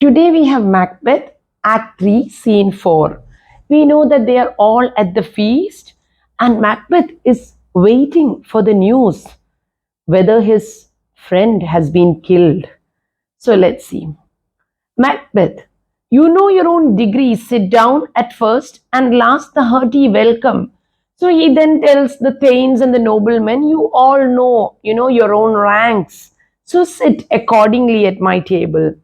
Today we have Macbeth Act 3, Scene 4. We know that they are all at the feast, and Macbeth is waiting for the news whether his friend has been killed. So let's see. Macbeth, you know your own degree. Sit down at first and last the hearty welcome. So he then tells the thanes and the noblemen, you all know your own ranks. So sit accordingly at my table.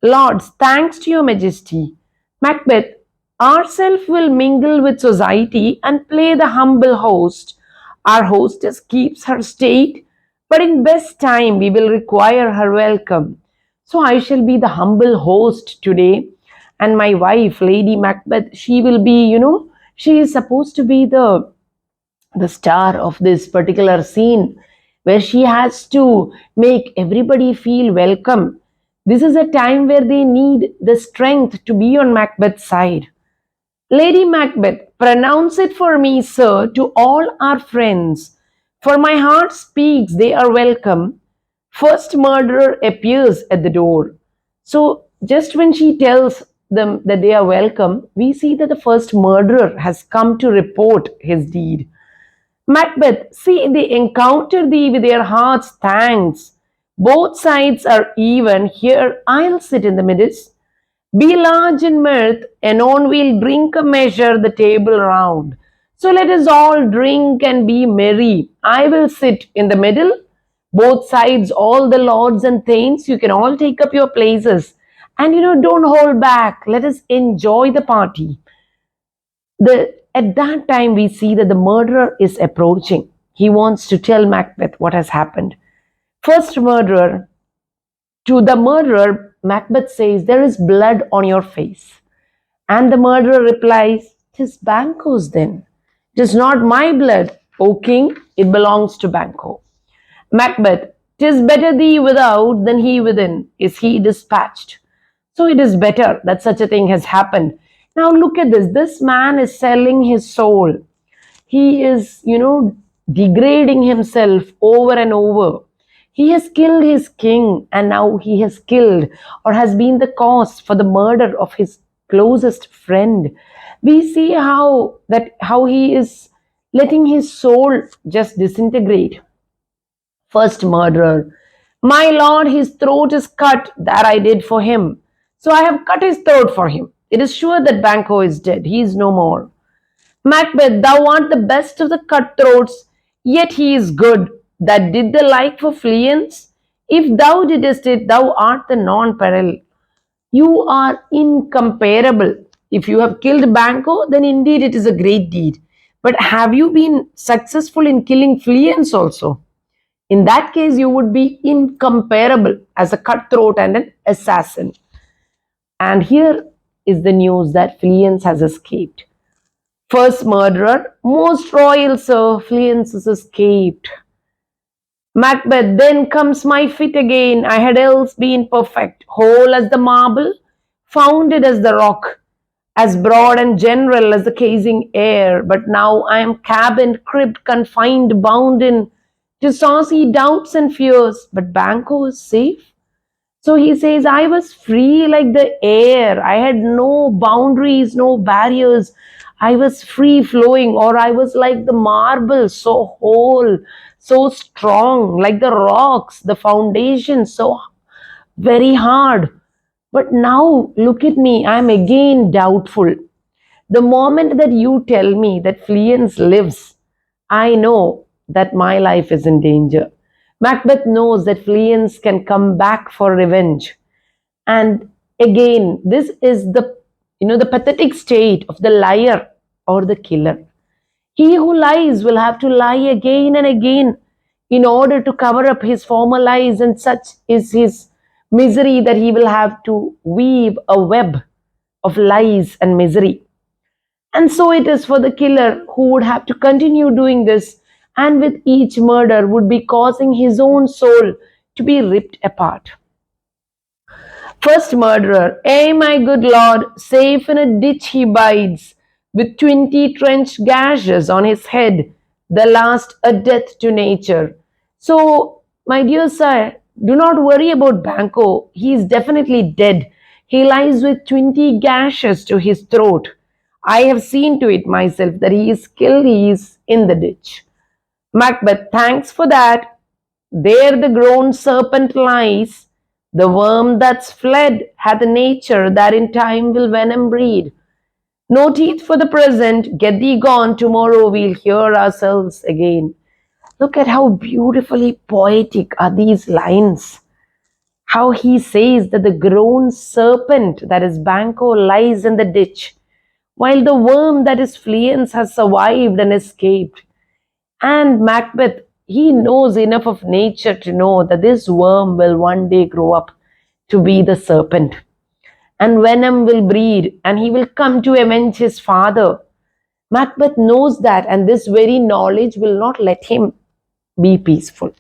Lords, thanks to your majesty. Macbeth, ourself will mingle with society and play the humble host. Our hostess keeps her state, but in best time we will require her welcome. So I shall be the humble host today, and my wife, Lady Macbeth, she will be, she is supposed to be the star of this particular scene where she has to make everybody feel welcome. This is a time where they need the strength to be on Macbeth's side. Lady Macbeth, pronounce it for me, sir, to all our friends. For my heart speaks, they are welcome. First murderer appears at the door. So, just when she tells them that they are welcome, we see that the first murderer has come to report his deed. Macbeth, see, they encounter thee with their hearts' thanks. Both sides are even. Here I'll sit in the midst. Be large in mirth, anon we'll drink a measure the table round. So let us all drink and be merry. I will sit in the middle. Both sides, all the lords and thanes, you can all take up your places. And don't hold back. Let us enjoy the party. At that time we see that the murderer is approaching. He wants to tell Macbeth what has happened. First murderer, to the murderer, Macbeth says, there is blood on your face. And the murderer replies, 'tis Banquo's then. It is not my blood, O king, it belongs to Banquo. Macbeth, 'tis better thee without than he within. Is he dispatched? So it is better that such a thing has happened. Now look at this. This man is selling his soul. He is, degrading himself over and over. He has killed his king, and now he has killed or has been the cause for the murder of his closest friend. We see how he is letting his soul just disintegrate. First murderer, my lord, his throat is cut, that I did for him. So I have cut his throat for him. It is sure that Banquo is dead. He is no more. Macbeth, thou art the best of the cutthroats, yet he is good. That did the like for Fleance. If thou didst it, thou art the non-peril. You are incomparable. If you have killed Banquo, then indeed it is a great deed. But have you been successful in killing Fleance also? In that case, you would be incomparable as a cutthroat and an assassin. And here is the news that Fleance has escaped. First murderer, most royal sir, Fleance has escaped. Macbeth, then comes my fit again. I had else been perfect, whole as the marble, founded as the rock, as broad and general as the casing air. But now I am cabined, cribbed, confined, bound in to saucy doubts and fears. But Banquo is safe. So he says, I was free like the air. I had no boundaries, no barriers. I was free flowing, or I was like the marble, so whole, so strong, like the rocks, the foundation, so very hard. But now look at me, I'm again doubtful. The moment that you tell me that Fleance lives, I know that my life is in danger. Macbeth knows that Fleance can come back for revenge. And again, this is the pathetic state of the liar or the killer. He who lies will have to lie again and again in order to cover up his former lies, and such is his misery that he will have to weave a web of lies and misery. And so it is for the killer, who would have to continue doing this, and with each murder would be causing his own soul to be ripped apart. First murderer, eh, my good lord, safe in a ditch he bides, with 20 trenched gashes on his head, the last a death to nature. So, my dear sir, do not worry about Banquo. He is definitely dead. He lies with 20 gashes to his throat. I have seen to it myself that he is killed, he is in the ditch. Macbeth, thanks for that. There the grown serpent lies. The worm that's fled hath a nature that in time will venom breed. No teeth for the present, get thee gone, tomorrow we'll hear ourselves again. Look at how beautifully poetic are these lines. How he says that the grown serpent, that is Banquo, lies in the ditch, while the worm, that is Fleance, has survived and escaped. And Macbeth, he knows enough of nature to know that this worm will one day grow up to be the serpent. And venom will breed, and he will come to avenge his father. Macbeth knows that, and this very knowledge will not let him be peaceful.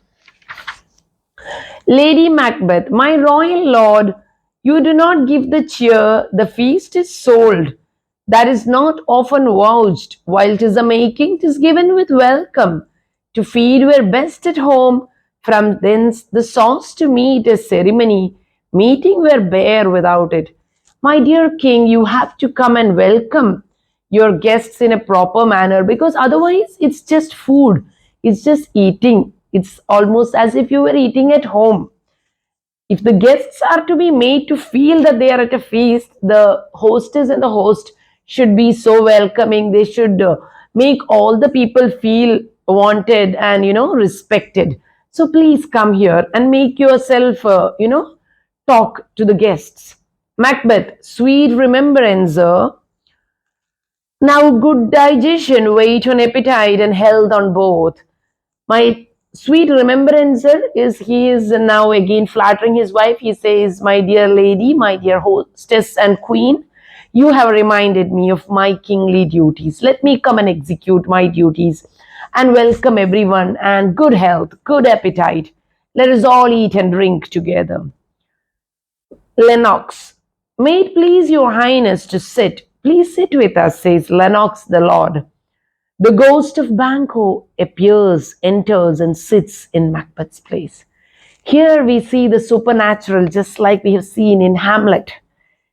Lady Macbeth, my royal lord, you do not give the cheer, the feast is sold. That is not often vouched, while 'tis a making, 'tis given with welcome. To feed were best at home, from thence the sauce to meat is ceremony, meeting were bare without it. My dear king, you have to come and welcome your guests in a proper manner, because otherwise it's just food, it's just eating. It's almost as if you were eating at home. If the guests are to be made to feel that they are at a feast, the hostess and the host should be so welcoming. They should make all the people feel wanted and, respected. So please come here and make yourself, talk to the guests. Macbeth, sweet remembrancer, now good digestion, wait on appetite and health on both. My sweet remembrancer is he is now again flattering his wife. He says, my dear lady, my dear hostess and queen, you have reminded me of my kingly duties. Let me come and execute my duties and welcome everyone and good health, good appetite. Let us all eat and drink together. Lennox, may it please your highness to sit. Please sit with us, says Lennox the lord. The ghost of Banquo appears, enters, and sits in Macbeth's place. Here we see the supernatural, just like we have seen in Hamlet.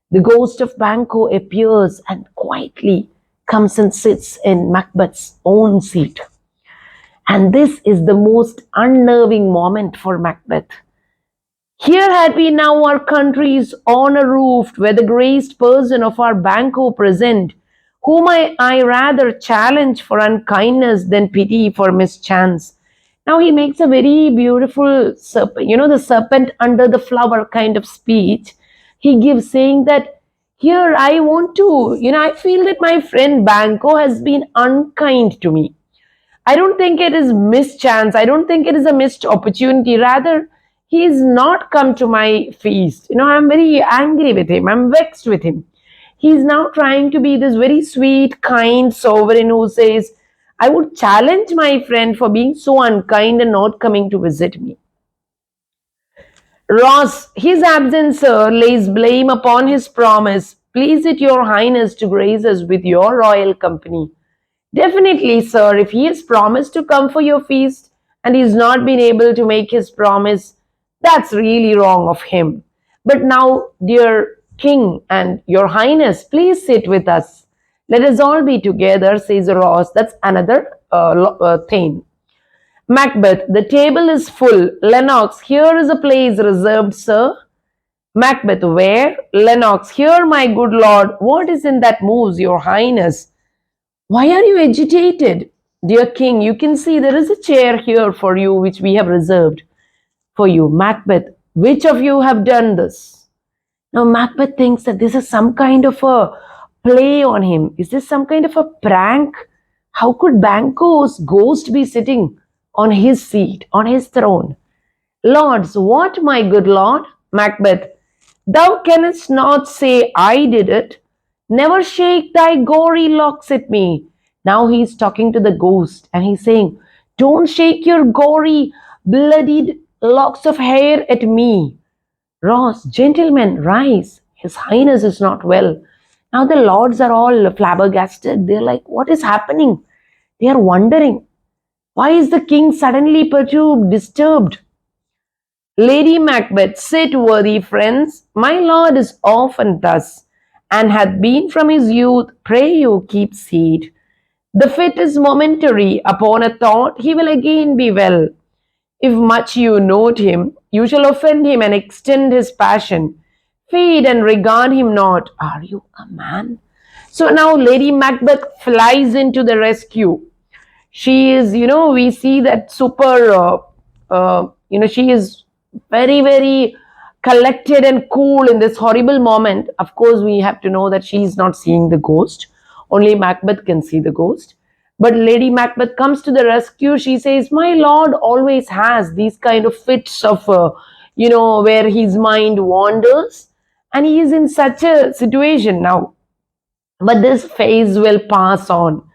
The ghost of Banquo appears and quietly comes and sits in Macbeth's own seat. And this is the most unnerving moment for Macbeth. Here had we now our country's honor roofed, where the graced person of our Banquo present, whom I rather challenge for unkindness than pity for mischance. Now he makes a very beautiful serpent, the serpent under the flower kind of speech. He gives saying that here I want to, I feel that my friend Banquo has been unkind to me. I don't think it is mischance. I don't think it is a missed opportunity. Rather, he is not come to my feast. I'm very angry with him. I'm vexed with him. He's now trying to be this very sweet, kind sovereign who says, I would challenge my friend for being so unkind and not coming to visit me. Ross, his absence, sir, lays blame upon his promise. Please it your highness to grace us with your royal company. Definitely, sir, if he has promised to come for your feast and he's not been able to make his promise, that's really wrong of him. But now, dear king and your highness, please sit with us. Let us all be together, says Ross. That's another thing. Macbeth, the table is full. Lennox, here is a place reserved, sir. Macbeth, where? Lennox, here, my good lord. What is in that moves, your highness? Why are you agitated? Dear king, you can see there is a chair here for you which we have reserved for you. Macbeth, which of you have done this? Now Macbeth thinks that this is some kind of a play on him. Is this some kind of a prank? How could Banquo's ghost be sitting on his seat, on his throne? Lords, what, my good lord? Macbeth, thou canst not say I did it. Never shake thy gory locks at me. Now he's talking to the ghost and he's saying, don't shake your gory, bloodied locks of hair at me. Ross, gentlemen, rise. His highness is not well. Now the lords are all flabbergasted. They're like, what is happening? They are wondering, why is the king suddenly perturbed, disturbed? Lady Macbeth, sit, worthy friends, my lord is often thus, and hath been from his youth. Pray you keep seat. The fit is momentary. Upon a thought, he will again be well. If much you note him, you shall offend him and extend his passion. Feed and regard him not. Are you a man? So now Lady Macbeth flies into the rescue. She is, we see that super, she is very, very collected and cool in this horrible moment. Of course, we have to know that she is not seeing the ghost. Only Macbeth can see the ghost. But Lady Macbeth comes to the rescue. She says, my lord always has these kind of fits of, where his mind wanders. And he is in such a situation now. But this phase will pass on.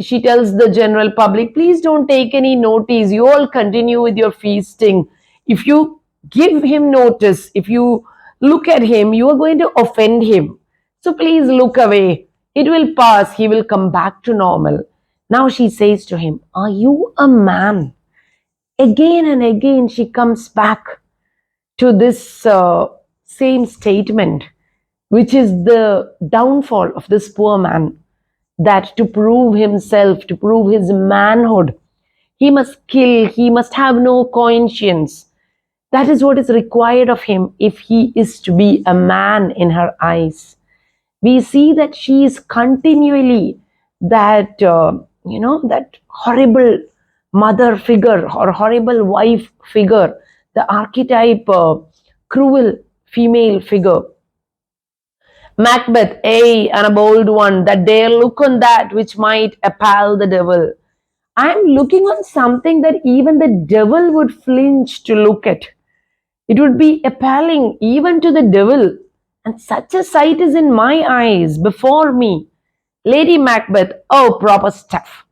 She tells the general public, please don't take any notice. You all continue with your feasting. If you give him notice, if you look at him, you are going to offend him. So please look away. It will pass. He will come back to normal. Now she says to him, are you a man? Again and again she comes back to this same statement, which is the downfall of this poor man, that to prove himself, to prove his manhood, he must kill, he must have no conscience. That is what is required of him if he is to be a man in her eyes. We see that she is continually that, that horrible mother figure or horrible wife figure, the archetype, cruel female figure. Macbeth, ay, and a bold one, that dare look on that which might appall the devil. I am looking on something that even the devil would flinch to look at. It would be appalling even to the devil. And such a sight is in my eyes before me. Lady Macbeth, oh, proper stuff.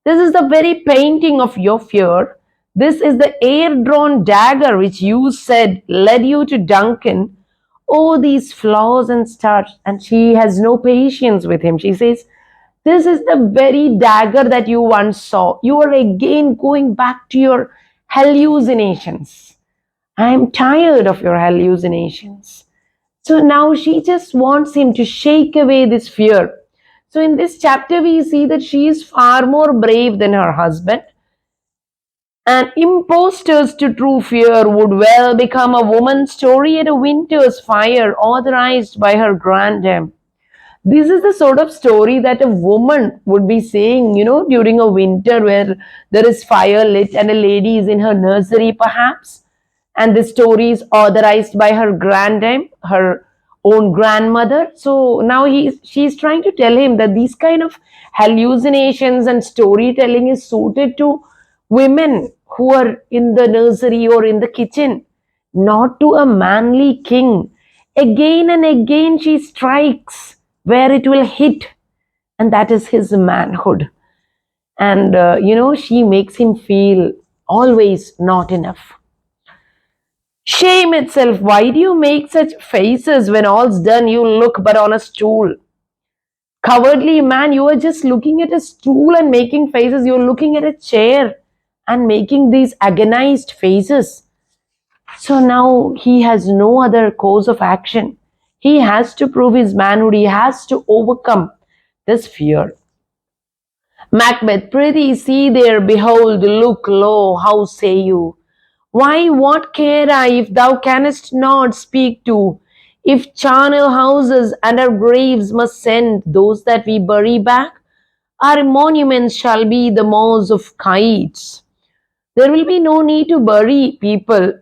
This is the very painting of your fear. This is the air-drawn dagger which you said led you to Duncan. Oh, these flaws and starts. And she has no patience with him. She says, this is the very dagger that you once saw. You are again going back to your hallucinations. I am tired of your hallucinations. So now she just wants him to shake away this fear. So in this chapter, we see that she is far more brave than her husband. And impostors to true fear would well become a woman's story at a winter's fire, authorized by her grandam. This is the sort of story that a woman would be saying, during a winter where there is fire lit and a lady is in her nursery, perhaps. And the story is authorized by her grandam, her own grandmother. So now she's trying to tell him that these kind of hallucinations and storytelling is suited to women who are in the nursery or in the kitchen, not to a manly king. Again and again she strikes where it will hit, and that is his manhood. And she makes him feel always not enough. Shame itself, why do you make such faces when all's done? You look but on a stool. Cowardly man, you are just looking at a stool and making faces. You're looking at a chair and making these agonized faces. So now he has no other course of action. He has to prove his manhood. He has to overcome this fear. Macbeth, prithee see there, behold, look, lo, how say you? Why, what care I if thou canst not speak to? If charnel houses and our graves must send those that we bury back, our monuments shall be the maws of kites. There will be no need to bury people,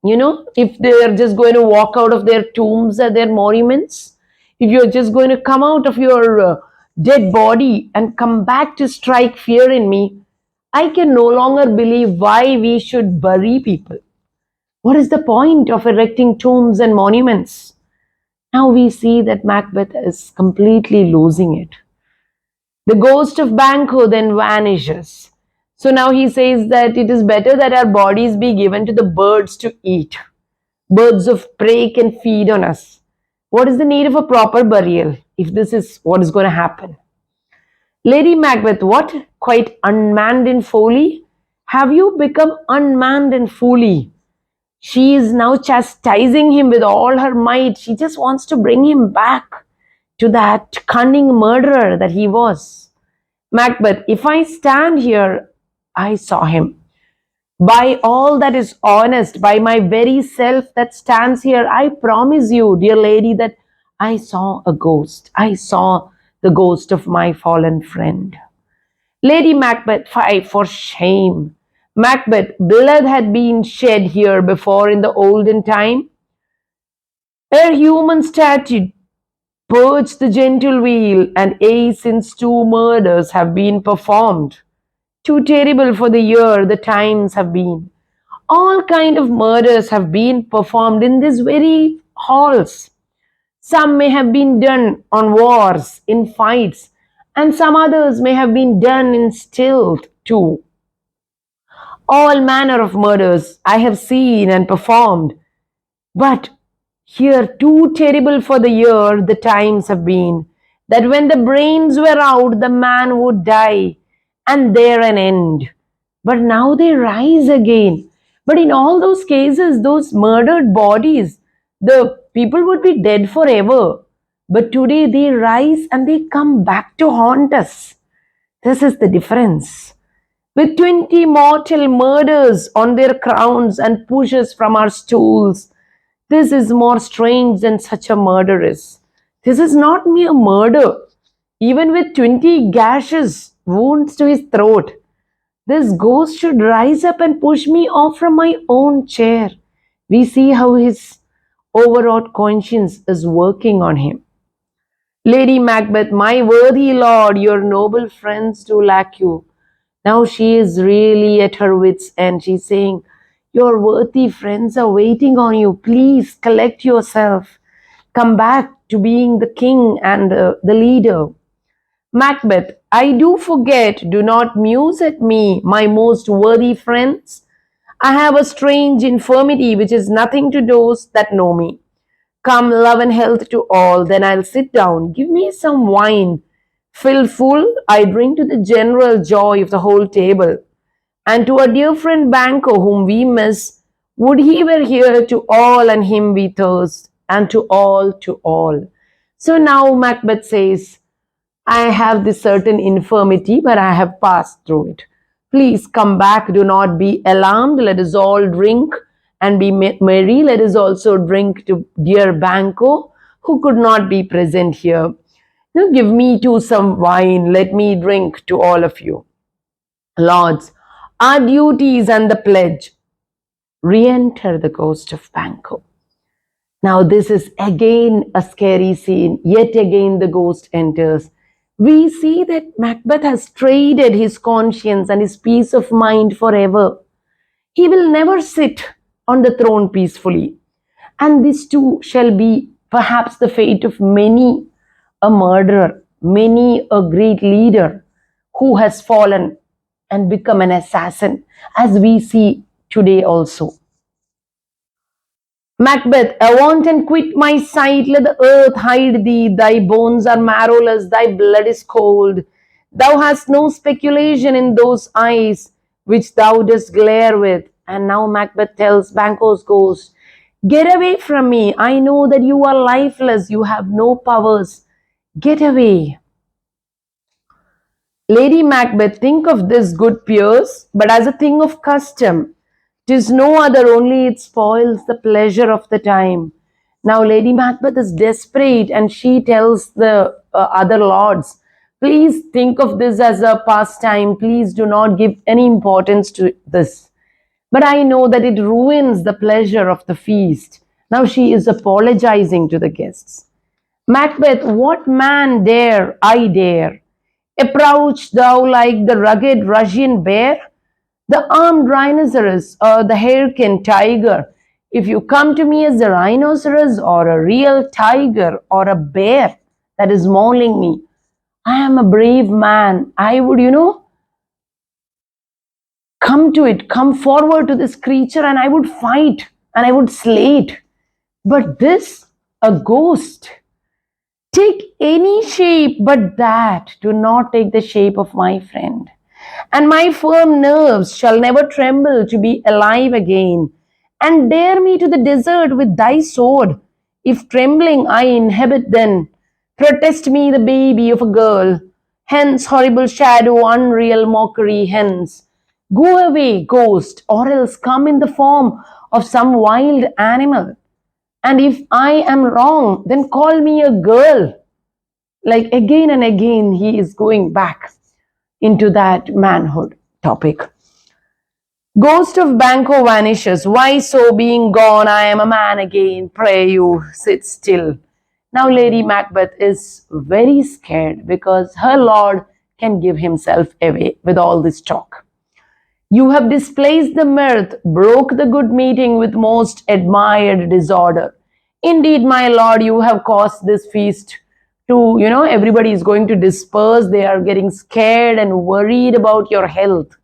if they are just going to walk out of their tombs or their monuments. If you're just going to come out of your dead body and come back to strike fear in me, I can no longer believe why we should bury people. What is the point of erecting tombs and monuments? Now we see that Macbeth is completely losing it. The ghost of Banquo then vanishes. So now he says that it is better that our bodies be given to the birds to eat. Birds of prey can feed on us. What is the need of a proper burial if this is what is going to happen? Lady Macbeth, what? Quite unmanned in folly? Have you become unmanned and folly? She is now chastising him with all her might. She just wants to bring him back to that cunning murderer that he was. Macbeth, if I stand here, I saw him. By all that is honest, by my very self that stands here, I promise you, dear lady, that I saw a ghost. I saw the ghost of my fallen friend. Lady Macbeth, fie for shame. Macbeth, blood had been shed here before in the olden time. Ere human statute purged the gentle wheel, and aye since two murders have been performed. Too terrible for the year the times have been. All kind of murders have been performed in these very halls. Some may have been done on wars, in fights, and some others may have been done in stealth too. All manner of murders I have seen and performed, but here too terrible for the year the times have been, that when the brains were out the man would die, and there an end. But now they rise again. But in all those cases, those murdered bodies, the people would be dead forever. But today they rise and they come back to haunt us. This is the difference. With 20 mortal murders on their crowns and pushes from our stools, this is more strange than such a murder is. This is not mere murder. Even with 20 gashes, wounds to his throat, this ghost should rise up and push me off from my own chair. We see how his overwrought conscience is working on him. Lady Macbeth, my worthy lord, your noble friends do lack you. Now she is really at her wits' end. She's saying, your worthy friends are waiting on you. Please collect yourself. Come back to being the king and the leader. Macbeth, I do forget. Do not muse at me, my most worthy friends. I have a strange infirmity which is nothing to those that know me. Come, love and health to all. Then I'll sit down. Give me some wine. Fill full, I drink to the general joy of the whole table. And to our dear friend Banco, whom we miss, would he were here to all and him we thirst, and to all, to all. So now Macbeth says, I have this certain infirmity, but I have passed through it. Please come back, do not be alarmed. Let us all drink and be merry. Let us also drink to dear Banco, who could not be present here. Now give me too some wine. Let me drink to all of you. Lords, our duties and the pledge. Re-enter the ghost of Banco. Now this is again a scary scene. Yet again the ghost enters. We see that Macbeth has traded his conscience and his peace of mind forever. He will never sit on the throne peacefully. And this too shall be perhaps the fate of many a murderer, many a great leader who has fallen and become an assassin, as we see today also. Macbeth, avaunt and quit my sight, let the earth hide thee, thy bones are marrowless, thy blood is cold. Thou hast no speculation in those eyes which thou dost glare with. And now Macbeth tells Banquo's ghost, get away from me, I know that you are lifeless, you have no powers. Get away. Lady Macbeth, think of this, good peers, but as a thing of custom. 'Tis no other, only it spoils the pleasure of the time. Now Lady Macbeth is desperate and she tells the other lords, please think of this as a pastime. Please do not give any importance to this. But I know that it ruins the pleasure of the feast. Now she is apologizing to the guests. Macbeth, what man dare I dare? Approach thou like the rugged Russian bear, the armed rhinoceros, or the hurricane tiger. If you come to me as a rhinoceros or a real tiger or a bear that is mauling me, I am a brave man. I would, come to it, come forward to this creature, and I would fight and I would slay it. But this, a ghost, take any shape but that. Do not take the shape of my friend. And my firm nerves shall never tremble to be alive again. and dare me to the desert with thy sword. If trembling I inhabit then, protest me the baby of a girl. Hence, horrible shadow, unreal mockery, hence. Go away, ghost, or else come in the form of some wild animal. And if I am wrong, then call me a girl. Like again and again, he is going back into that manhood topic. Ghost of Banquo vanishes. Why so, being gone, I am a man again. Pray you, sit still. Now, Lady Macbeth is very scared because her lord can give himself away with all this talk. You have displaced the mirth, broke the good meeting with most admired disorder. Indeed, my lord, you have caused this feast to, everybody is going to disperse. They are getting scared and worried about your health.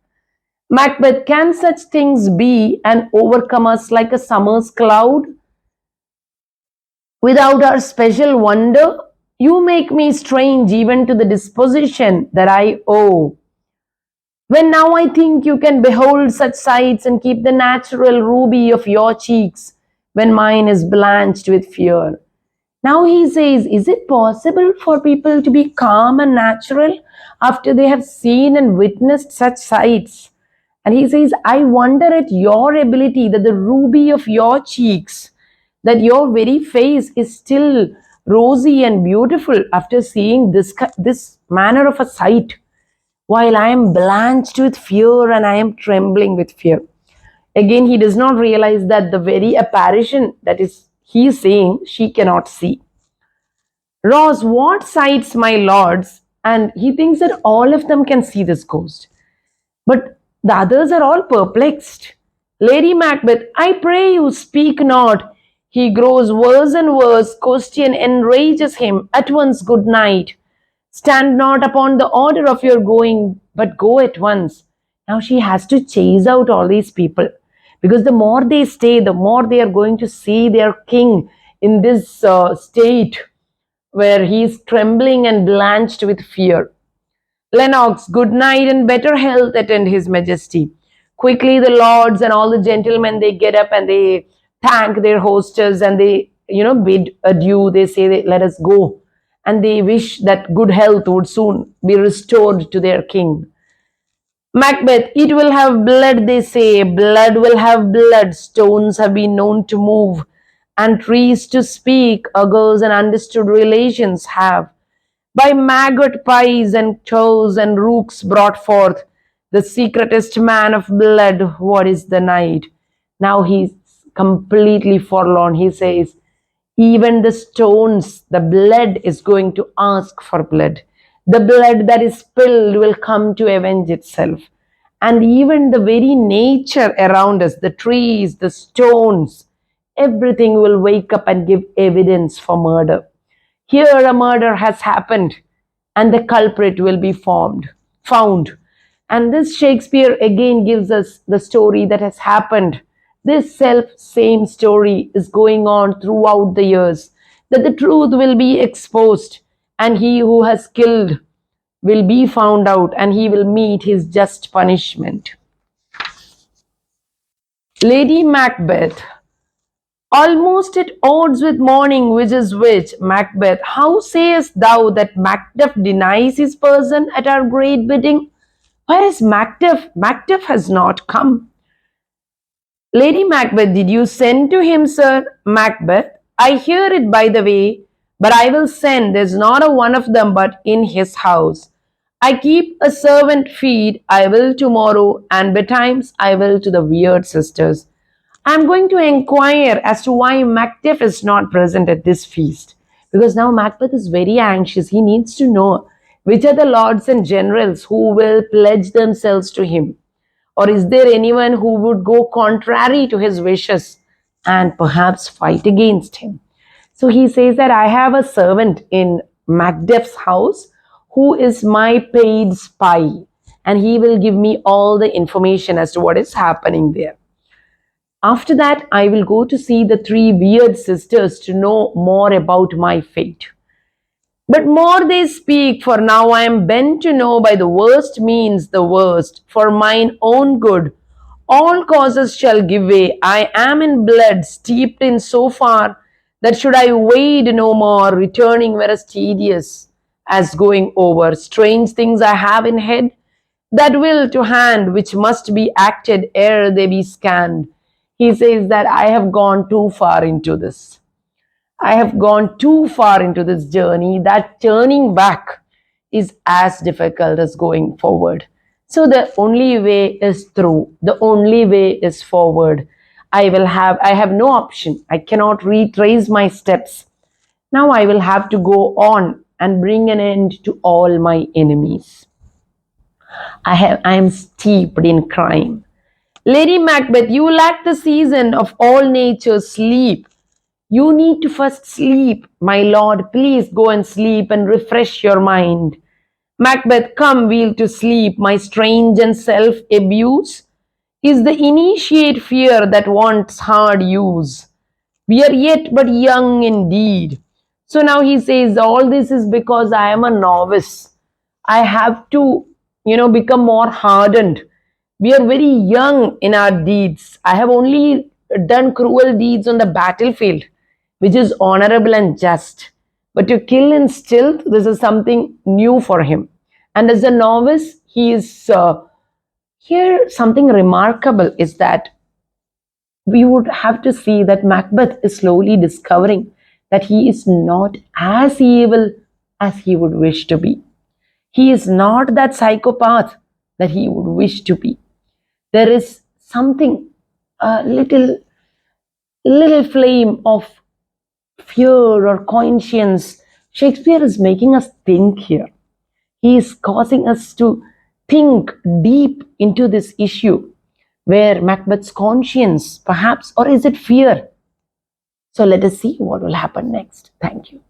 Macbeth, can such things be and overcome us like a summer's cloud? Without our special wonder, you make me strange even to the disposition that I owe. When now I think you can behold such sights and keep the natural ruby of your cheeks when mine is blanched with fear. Now he says, is it possible for people to be calm and natural after they have seen and witnessed such sights? And he says, I wonder at your ability that the ruby of your cheeks, that your very face is still rosy and beautiful after seeing this manner of a sight, while I am blanched with fear and I am trembling with fear. Again, he does not realize that the very apparition that is he is saying, she cannot see. Ross, what sights, my lords? And he thinks that all of them can see this ghost. But the others are all perplexed. Lady Macbeth, I pray you, speak not. He grows worse and worse. Question enrages him. At once, good night. Stand not upon the order of your going, but go at once. Now she has to chase out all these people, because the more they stay, the more they are going to see their king in this state where he is trembling and blanched with fear. Lennox, good night and better health attend his majesty. Quickly the lords and all the gentlemen, they get up and they thank their hostess and they, bid adieu. They say, let us go. And they wish that good health would soon be restored to their king. Macbeth, it will have blood, they say. Blood will have blood. Stones have been known to move, and trees to speak. Augurs and understood relations have. By maggot pies and crows and rooks brought forth, the secretest man of blood, what is the night? Now he's completely forlorn. He says, even the stones, the blood is going to ask for blood. The blood that is spilled will come to avenge itself. And even the very nature around us, the trees, the stones, everything will wake up and give evidence for murder. Here a murder has happened and the culprit will be found. And this Shakespeare again gives us the story that has happened. This same story is going on throughout the years, that the truth will be exposed and he who has killed will be found out and he will meet his just punishment. Lady Macbeth, almost at odds with morning, which is which, Macbeth, how sayest thou that Macduff denies his person at our great bidding? Where is Macduff? Macduff has not come. Lady Macbeth, did you send to him, sir? Macbeth, I hear it by the way, but I will send. There's not a one of them but in his house. I keep a servant feed. I will tomorrow, and betimes I will to the weird sisters. I'm going to inquire as to why Macduff is not present at this feast. Because now Macbeth is very anxious. He needs to know which are the lords and generals who will pledge themselves to him. Or is there anyone who would go contrary to his wishes and perhaps fight against him? So he says that I have a servant in Macduff's house who is my paid spy, and he will give me all the information as to what is happening there. After that, I will go to see the three weird sisters to know more about my fate. But more they speak, for now I am bent to know by the worst means the worst, for mine own good, All causes shall give way. I am in blood, steeped in so far that should I wade no more, returning were as tedious as going over. Strange things I have in head, that will to hand, which must be acted ere they be scanned. He says that I have gone too far into this. I have gone too far into this journey that turning back is as difficult as going forward. So the only way is through. The only way is forward. I have no option. I cannot retrace my steps. Now I will have to go on and bring an end to all my enemies. I am steeped in crime. Lady Macbeth, you lack the season of all nature's sleep. You need to first sleep. My lord, please go and sleep and refresh your mind. Macbeth, come, we'll to sleep. My strange and self abuse is the initiate fear that wants hard use. We are yet but young indeed. So now he says, all this is because I am a novice. I have to, become more hardened. We are very young in our deeds. I have only done cruel deeds on the battlefield, which is honorable and just. But to kill in stealth, this is something new for him. And as a novice, he is here. Something remarkable is that we would have to see that Macbeth is slowly discovering that he is not as evil as he would wish to be. He is not that psychopath that he would wish to be. There is something, a little flame of fear or conscience. Shakespeare is making us think here. He is causing us to think deep into this issue where Macbeth's conscience, perhaps, or is it fear? So let us see what will happen next. Thank you.